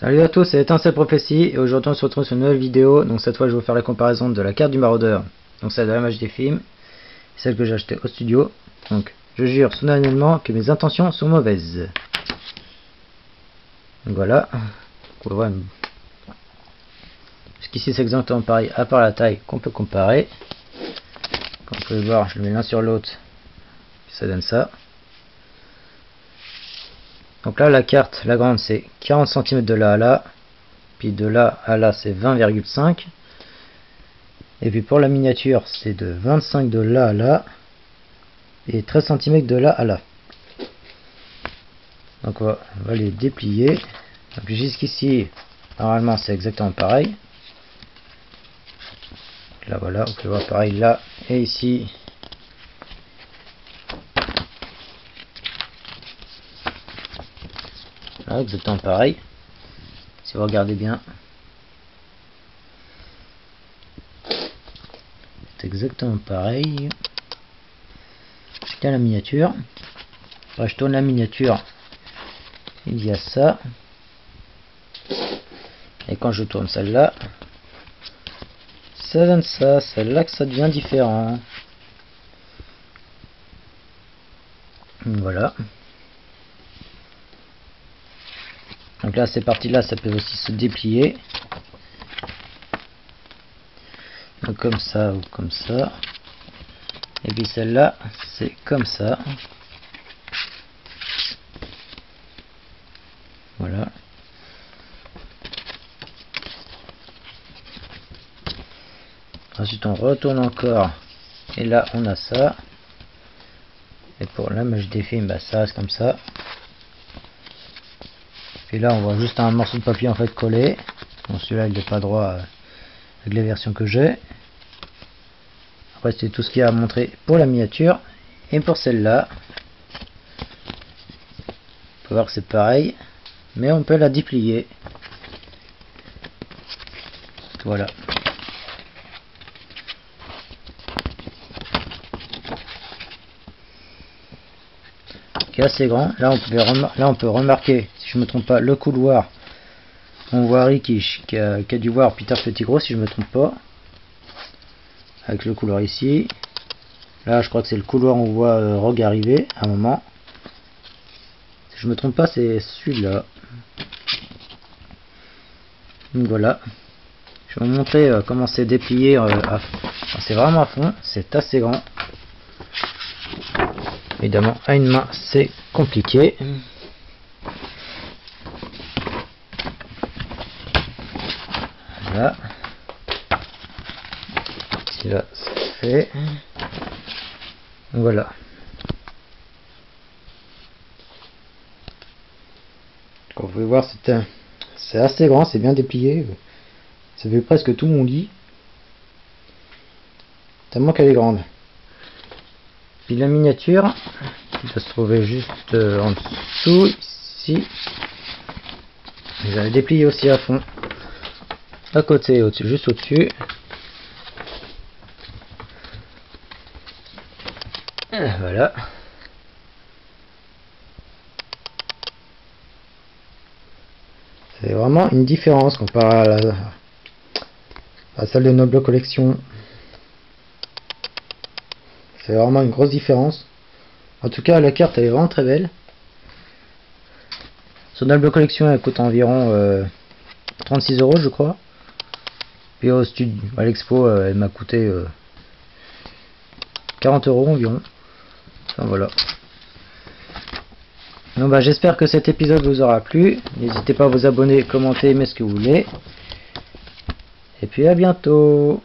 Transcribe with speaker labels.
Speaker 1: Salut à tous, c'est Étincelle Prophétie et aujourd'hui on se retrouve sur une nouvelle vidéo. Donc cette fois je vais vous faire la comparaison de la carte du maraudeur, donc celle de la Mage des films, celle que j'ai achetée au studio. Donc je jure solennellement que mes intentions sont mauvaises. Donc voilà, on va voir jusqu'ici c'est exactement pareil à part la taille qu'on peut comparer. Comme vous pouvez voir, je le mets l'un sur l'autre, ça donne ça. Donc là la carte, la grande c'est 40 cm de là à là, puis de là à là c'est 20,5, et puis pour la miniature c'est de 25 de là à là, et 13 cm de là à là. Donc on va les déplier. Donc jusqu'ici normalement c'est exactement pareil. Là voilà, vous pouvez voir pareil là et ici. Là, exactement pareil. Si vous regardez bien, c'est exactement pareil. Je tiens la miniature. Quand je tourne la miniature, il y a ça. Et quand je tourne celle-là, ça donne ça. C'est là que ça devient différent. Voilà. Donc là, ces parties-là, ça peut aussi se déplier. Donc comme ça ou comme ça. Et puis celle-là, c'est comme ça. Voilà. Ensuite, on retourne encore. Et là, on a ça. Et pour la Mage des films, bah, ça reste comme ça. Et là on voit juste un morceau de papier en fait collé. Bon, celui-là il n'est pas droit avec les versions que j'ai. Après c'est tout ce qu'il y a à montrer pour la miniature. Et pour celle-là, on peut voir que c'est pareil, mais on peut la déplier. Voilà. Qui est assez grand. Là on peut remarquer, si je me trompe pas, le couloir. On voit Rick qui a dû voir Peter Pettigrew, si je me trompe pas, avec le couloir ici. Là je crois que c'est le couloir où on voit Rogue arriver à un moment. Si je me trompe pas, c'est celui-là. Donc voilà. Je vais vous montrer comment c'est déplié. C'est vraiment à fond, c'est assez grand. Évidemment, à une main, c'est compliqué. Voilà. Ici, là, c'est fait. Voilà. Comme vous pouvez voir, c'est assez grand, c'est bien déplié. Ça fait presque tout mon lit. Tellement qu'elle est grande. Puis la miniature, qui doit se trouver juste en dessous, ici. J'avais déplié aussi à fond. À côté, au-dessus, juste au-dessus. Voilà. C'est vraiment une différence comparé à la salle de Noble Collection. C'est vraiment une grosse différence. En tout cas, la carte elle est vraiment très belle. Sur Noble Collection, elle coûte environ 36 € je crois. Puis au studio, à l'expo, elle m'a coûté 40 € environ. Enfin, voilà. Donc bah, j'espère que cet épisode vous aura plu. N'hésitez pas à vous abonner, commenter, aimer ce que vous voulez. Et puis à bientôt.